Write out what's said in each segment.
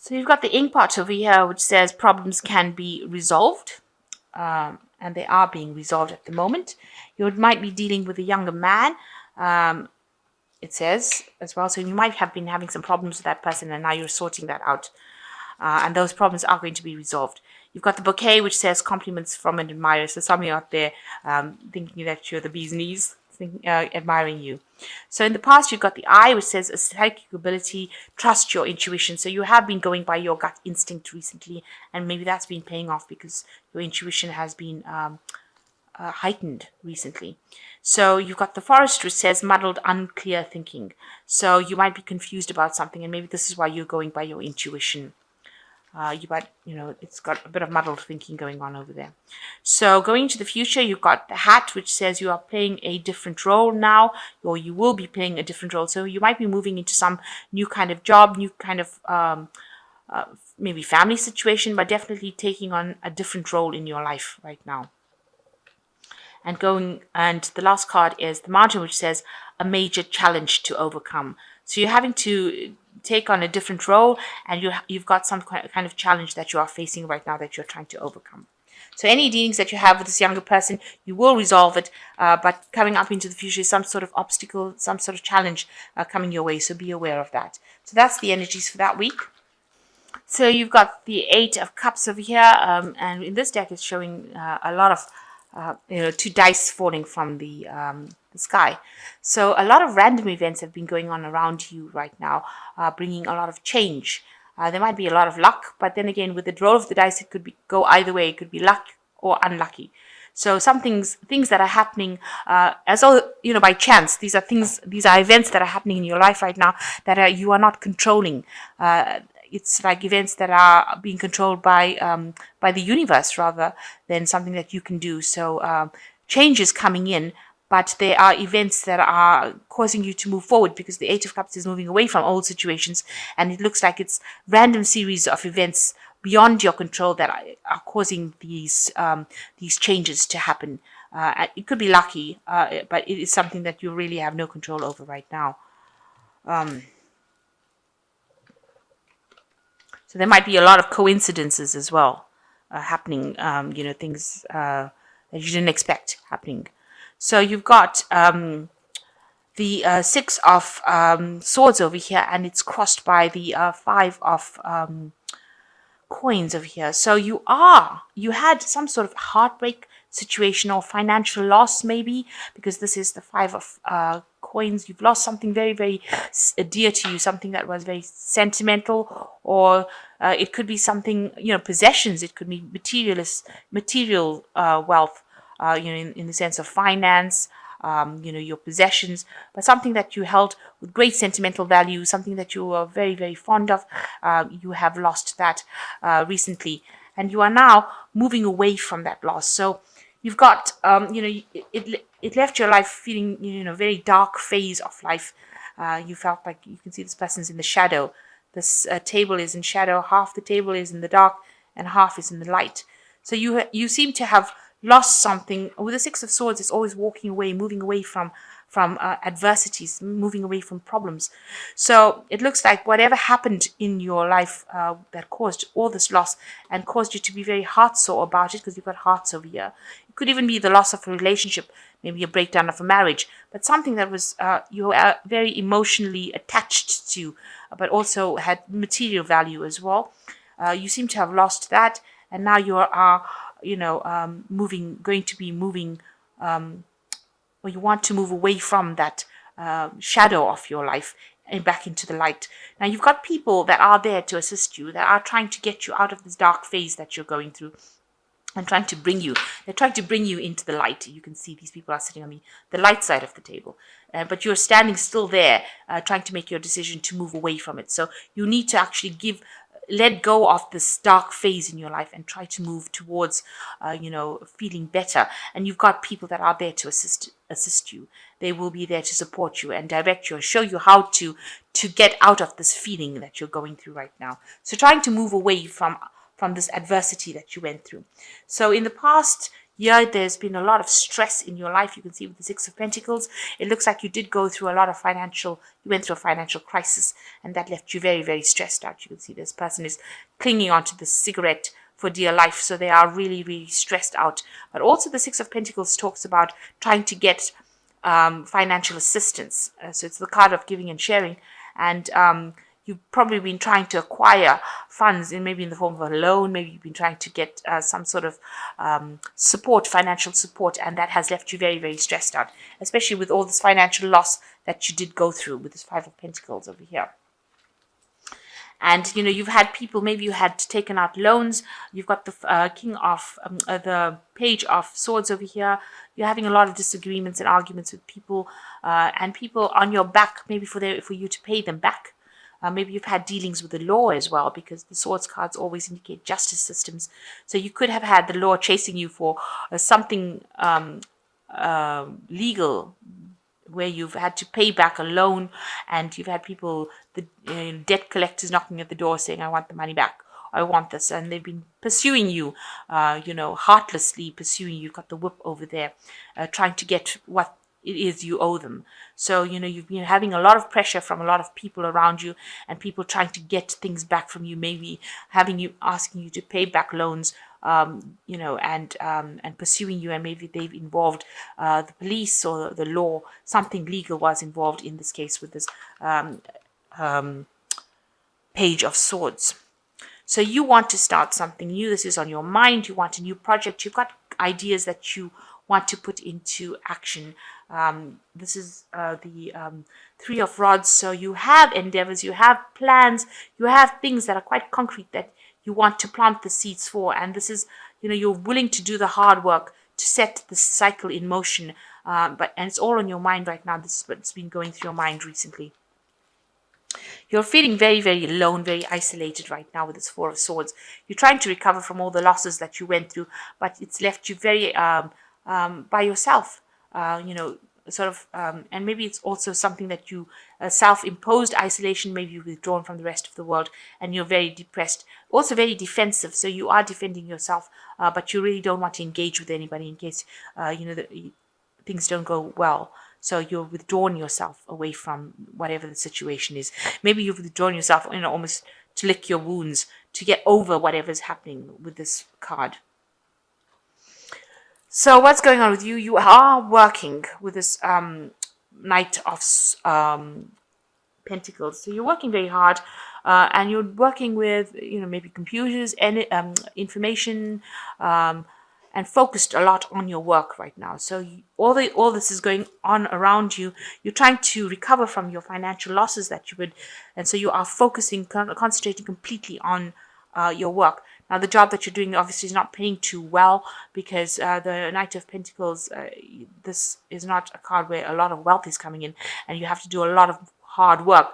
So you've got the ink part over here, which says problems can be resolved, and they are being resolved at the moment. You might be dealing with a younger man, it says as well. So you might have been having some problems with that person, and now you're sorting that out. And those problems are going to be resolved. You've got the bouquet, which says compliments from an admirer. So somebody out there thinking that you're the bee's knees, admiring you. So in the past, you've got the eye, which says a psychic ability, trust your intuition. So you have been going by your gut instinct recently, and maybe that's been paying off because your intuition has been heightened recently. So you've got the forest, which says muddled, unclear thinking. So you might be confused about something, and maybe this is why you're going by your intuition. It's got a bit of muddled thinking going on over there. So going into the future, you've got the hat, which says you are playing a different role now, or you will be playing a different role. So you might be moving into some new kind of job, new kind of maybe family situation, but definitely taking on a different role in your life right now. And the last card is the mountain, which says a major challenge to overcome. So you're having to take on a different role, and you've got some kind of challenge that you are facing right now that you're trying to overcome. So any dealings that you have with this younger person, you will resolve it, but coming up into the future is some sort of obstacle, some sort of challenge coming your way, so be aware of that. So that's the energies for that week. So you've got the Eight of Cups over here, and in this deck it's showing a lot of two dice falling from the sky. So a lot of random events have been going on around you right now, bringing a lot of change. There might be a lot of luck, but then again, with the roll of the dice, it could go either way. It could be luck or unlucky. So some things that are happening by chance. These are events that are happening in your life right now that you are not controlling. It's like events that are being controlled by the universe rather than something that you can do. So change is coming in, but there are events that are causing you to move forward because the Eight of Cups is moving away from old situations, and it looks like it's random series of events beyond your control that are causing these changes to happen. It could be lucky, but it is something that you really have no control over right now. So there might be a lot of coincidences as well happening, things that you didn't expect happening. So you've got the Six of Swords over here, and it's crossed by the Five of Coins over here. So you had some sort of heartbreak situation or financial loss, maybe, because this is the Five of Coins. You've lost something very, very dear to you, something that was very sentimental, or it could be something, possessions. It could be material wealth, in the sense of finance, your possessions, but something that you held with great sentimental value, something that you were very, very fond of. You have lost that recently, and you are now moving away from that loss. So you've got, it left your life feeling, very dark phase of life. You felt like you can see this person's in the shadow. This table is in shadow. Half the table is in the dark, and half is in the light. So you seem to have lost something. With the Six of Swords, it's always walking away, moving away from adversities, moving away from problems. So it looks like whatever happened in your life that caused all this loss and caused you to be very heart-sore about it, because you've got hearts over here. It could even be the loss of a relationship, maybe a breakdown of a marriage, but something that was you were very emotionally attached to, but also had material value as well. You seem to have lost that, and now you are going to be moving, or you want to move away from that shadow of your life and back into the light. Now you've got people that are there to assist you, that are trying to get you out of this dark phase that you're going through, and they're trying to bring you into the light. You can see these people are sitting on the light side of the table, but you're standing still there, trying to make your decision to move away from it. So you need to actually let go of this dark phase in your life and try to move towards, feeling better. And you've got people that are there to assist you. They will be there to support you and direct you and show you how to get out of this feeling that you're going through right now. So trying to move away from this adversity that you went through. So in the past, Yeah, there's been a lot of stress in your life. You can see with the Six of Pentacles, it looks like you did go through a lot of you went through a financial crisis, and that left you very, very stressed out. You can see this person is clinging onto the cigarette for dear life, so they are really, really stressed out. But also the Six of Pentacles talks about trying to get financial assistance. So it's the card of giving and sharing, and you've probably been trying to acquire funds maybe in the form of a loan. Maybe you've been trying to get some sort of support, financial support, and that has left you very, very stressed out, especially with all this financial loss that you did go through with this Five of Pentacles over here. And you've had people, maybe you had taken out loans. You've got the the Page of Swords over here. You're having a lot of disagreements and arguments with people, and people on your back, maybe for you to pay them back. Maybe you've had dealings with the law as well, because the swords cards always indicate justice systems. So you could have had the law chasing you for something legal, where you've had to pay back a loan, and you've had people, the debt collectors knocking at the door saying, I want the money back, I want this, and they've been pursuing you, heartlessly pursuing you. You've got the whip over there, trying to get what it is you owe them. So, you've been having a lot of pressure from a lot of people around you, and people trying to get things back from you, maybe asking you to pay back loans, and pursuing you, and maybe they've involved the police or the law. Something legal was involved in this case with this Page of Swords. So you want to start something new. This is on your mind. You want a new project. You've got ideas that you want to put into action. This is the Three of Rods. So you have endeavors, you have plans, you have things that are quite concrete that you want to plant the seeds for. And this is, you're willing to do the hard work to set the cycle in motion. And it's all on your mind right now. This is what's been going through your mind recently. You're feeling very, very alone, very isolated right now with this Four of Swords. You're trying to recover from all the losses that you went through, but it's left you very by yourself, and maybe it's also something that you self-imposed isolation. Maybe you've withdrawn from the rest of the world, and you're very depressed, also very defensive. So you are defending yourself, but you really don't want to engage with anybody in case things don't go well. So you're withdrawing yourself away from whatever the situation is. Maybe you've withdrawn yourself, almost to lick your wounds, to get over whatever's happening with this card. So what's going on with you? You are working with this Knight of Pentacles. So you're working very hard, and you're working with, maybe computers and information, and focused a lot on your work right now. So all this is going on around you. You're trying to recover from your financial losses that you would, and so you are focusing, concentrating completely on your work. Now, the job that you're doing obviously is not paying too well, because the Knight of Pentacles, this is not a card where a lot of wealth is coming in, and you have to do a lot of hard work.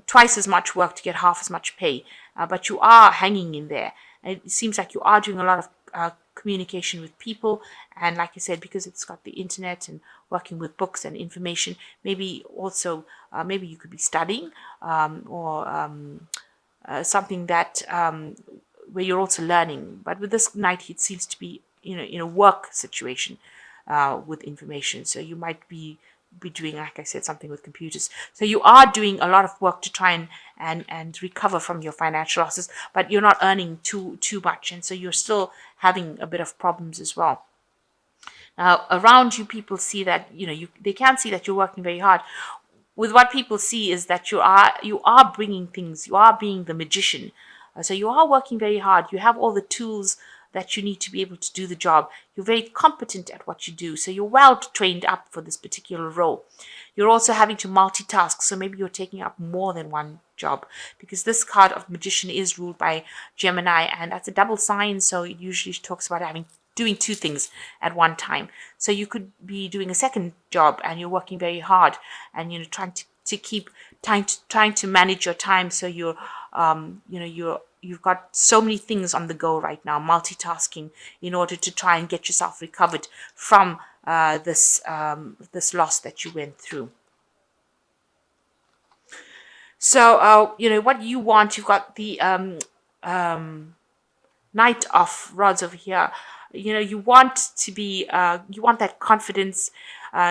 Twice as much work to get half as much pay, but you are hanging in there. And it seems like you are doing a lot of communication with people, and like I said, because it's got the internet and working with books and information, maybe also maybe you could be studying, or something that where you're also learning. But with this Knight, it seems to be in a work situation with information. So you might be doing, like I said, something with computers. So you are doing a lot of work to try and recover from your financial losses, but you're not earning too much, and so you're still having a bit of problems as well. Now, around you, people see that they can see that you're working very hard. With what people see is that you are bringing things. You are being the magician. So you are working very hard. You have all the tools that you need to be able to do the job. You're very competent at what you do. So you're well trained up for this particular role. You're also having to multitask. So maybe you're taking up more than one job, because this card of magician is ruled by Gemini, and that's a double sign. So it usually talks about doing two things at one time. So you could be doing a second job, and you're working very hard, and trying to keep trying to manage your time. So you've got so many things on the go right now, multitasking, in order to try and get yourself recovered from this loss that you went through. So what you want, you've got the Knight of Rods over here. you want to be, you want that confidence.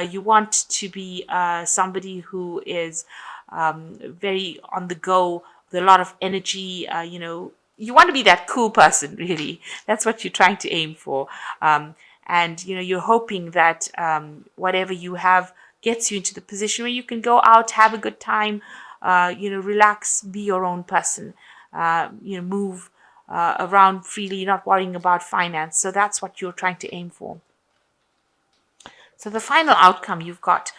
You want to be somebody who is very on the go with a lot of energy. You want to be that cool person, really. That's what you're trying to aim for. And you're hoping that whatever you have gets you into the position where you can go out, have a good time, relax, be your own person, move around freely, not worrying about finance. So that's what you're trying to aim for. So the final outcome, you've got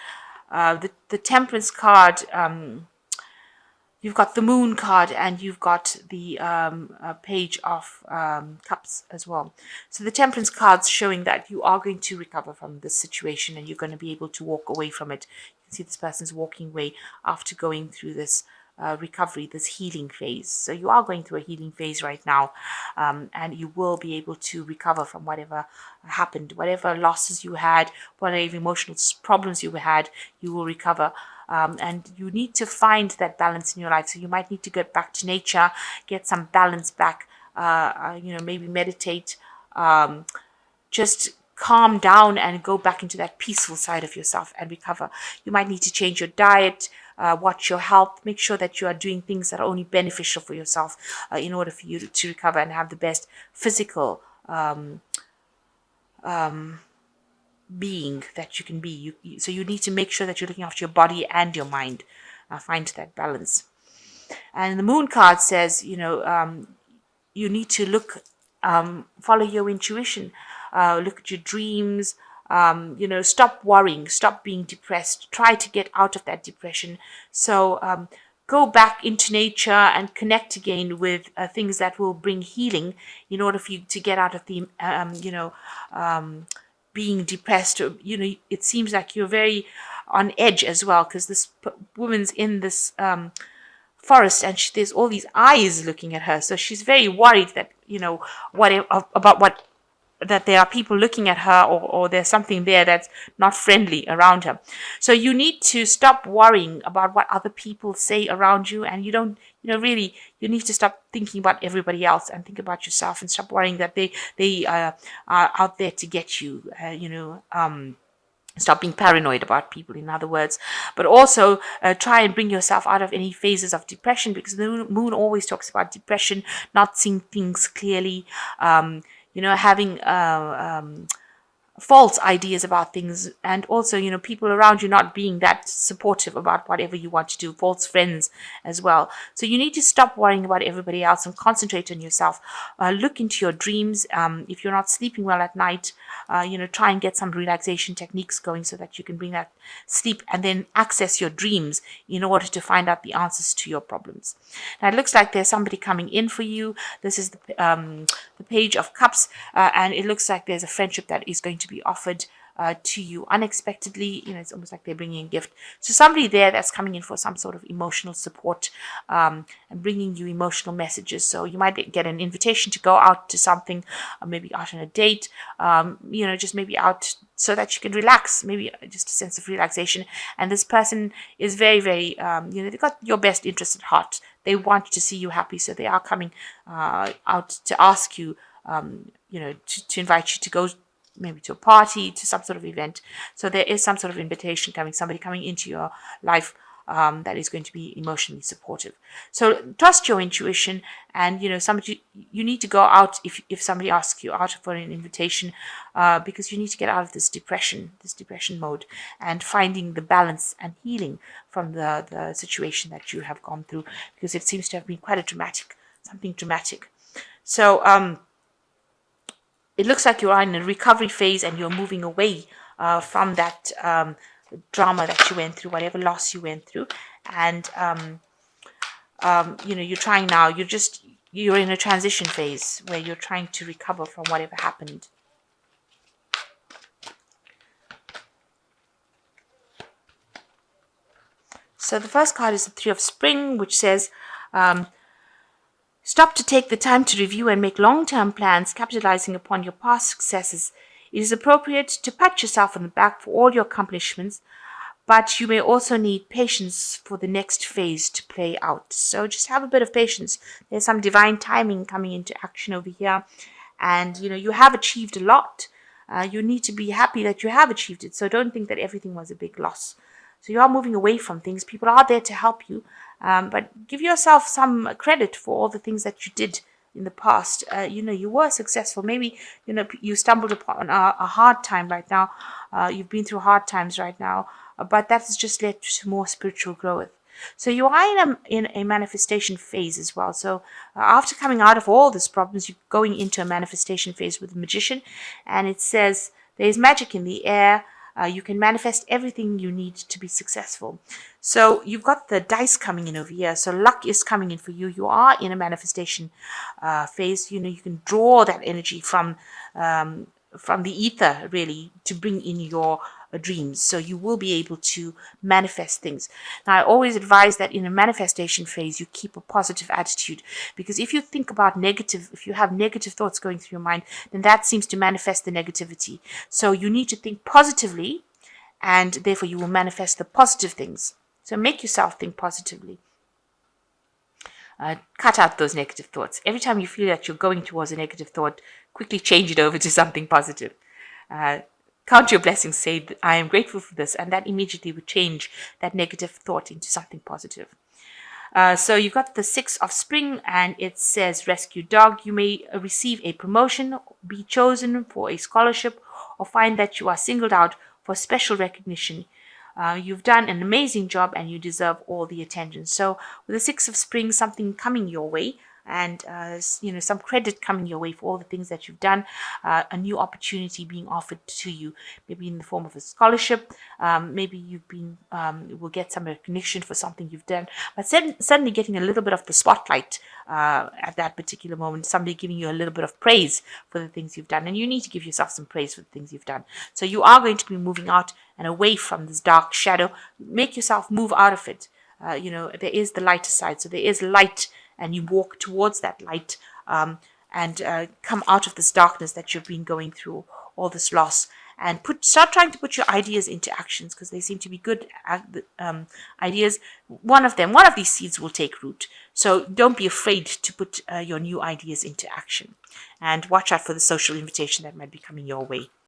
the Temperance card. You've got the Moon card, and you've got the Page of Cups as well. So the Temperance card's showing that you are going to recover from this situation, and you're going to be able to walk away from it. You can see this person's walking away after going through this recovery, this healing phase. So you are going through a healing phase right now, and you will be able to recover from whatever happened, whatever losses you had, whatever emotional problems you had, you will recover. And you need to find that balance in your life. So you might need to get back to nature, get some balance back, maybe meditate, just calm down and go back into that peaceful side of yourself and recover. You might need to change your diet, watch your health, make sure that you are doing things that are only beneficial for yourself in order for you to recover and have the best physical being that you can be. So you need to make sure that you're looking after your body and your mind. Find that balance. And the Moon card says, you need to look, follow your intuition, look at your dreams, stop worrying, stop being depressed, try to get out of that depression. So go back into nature and connect again with things that will bring healing in order for you to get out of the, being depressed. It seems like you're very on edge as well, because this woman's in this forest, and there's all these eyes looking at her. So she's very worried that that there are people looking at her, or there's something there that's not friendly around her. So you need to stop worrying about what other people say around you, and you need to stop thinking about everybody else and think about yourself, and stop worrying that they are out there to get you. Stop being paranoid about people, in other words. But also try and bring yourself out of any phases of depression, because the moon always talks about depression, not seeing things clearly, having false ideas about things, and also people around you not being that supportive about whatever you want to do, false friends as well. So you need to stop worrying about everybody else and concentrate on yourself. Look into your dreams. If you're not sleeping well at night, try and get some relaxation techniques going so that you can bring that sleep and then access your dreams in order to find out the answers to your problems. Now it looks like there's somebody coming in for you. This is the Page of Cups, and it looks like there's a friendship that is going to be offered to you unexpectedly. It's almost like they're bringing a gift. So somebody there that's coming in for some sort of emotional support, and bringing you emotional messages. So you might get an invitation to go out to something, or maybe out on a date, just maybe out so that you can relax, maybe just a sense of relaxation. And this person is very, very, they've got your best interest at heart. They want to see you happy, so they are coming out to ask you, to invite you to go maybe to a party, to some sort of event. So there is some sort of invitation coming, somebody coming into your life that is going to be emotionally supportive. So trust your intuition, and you need to go out if somebody asks you out for an invitation, because you need to get out of this depression mode, and finding the balance and healing from the situation that you have gone through, because it seems to have been quite something dramatic. So it looks like you are in a recovery phase, and you're moving away from that drama that you went through, whatever loss you went through. And you're trying now, you're in a transition phase where you're trying to recover from whatever happened. So the first card is the Three of Spring, which says, stop to take the time to review and make long-term plans, capitalizing upon your past successes. It is appropriate to pat yourself on the back for all your accomplishments, but you may also need patience for the next phase to play out. So just have a bit of patience. There's some divine timing coming into action over here, and you have achieved a lot. You need to be happy that you have achieved it. So don't think that everything was a big loss. So you are moving away from things. People are there to help you, but give yourself some credit for all the things that you did in the past. You were successful. Maybe you stumbled upon a hard time right now. You've been through hard times right now, but that has just led to more spiritual growth. So you are in a manifestation phase as well. So after coming out of all these problems, you're going into a manifestation phase with the magician, and it says there is magic in the air. You can manifest everything you need to be successful. So you've got the dice coming in over here. So luck is coming in for you. You are in a manifestation phase. You can draw that energy from the ether, really, to bring in your dreams. So you will be able to manifest things. Now, I always advise that in a manifestation phase, you keep a positive attitude, because if you think about if you have negative thoughts going through your mind, then that seems to manifest the negativity. So you need to think positively, and therefore you will manifest the positive things. So make yourself think positively. Cut out those negative thoughts. Every time you feel that you're going towards a negative thought, quickly change it over to something positive. Count your blessings, say, I am grateful for this, and that immediately would change that negative thought into something positive. So you've got the 6 of spring, and it says rescue dog. You may receive a promotion, be chosen for a scholarship, or find that you are singled out for special recognition. You've done an amazing job and you deserve all the attention. So with the 6 of spring, something coming your way, and some credit coming your way for all the things that you've done, a new opportunity being offered to you, maybe in the form of a scholarship, maybe will get some recognition for something you've done, but suddenly getting a little bit of the spotlight at that particular moment, somebody giving you a little bit of praise for the things you've done, and you need to give yourself some praise for the things you've done. So you are going to be moving out and away from this dark shadow. Make yourself move out of it. There is the lighter side, so there is light, and you walk towards that light, and come out of this darkness that you've been going through, all this loss, and start trying to put your ideas into actions, because they seem to be good ideas. One of these seeds will take root. So don't be afraid to put your new ideas into action, and watch out for the social invitation that might be coming your way.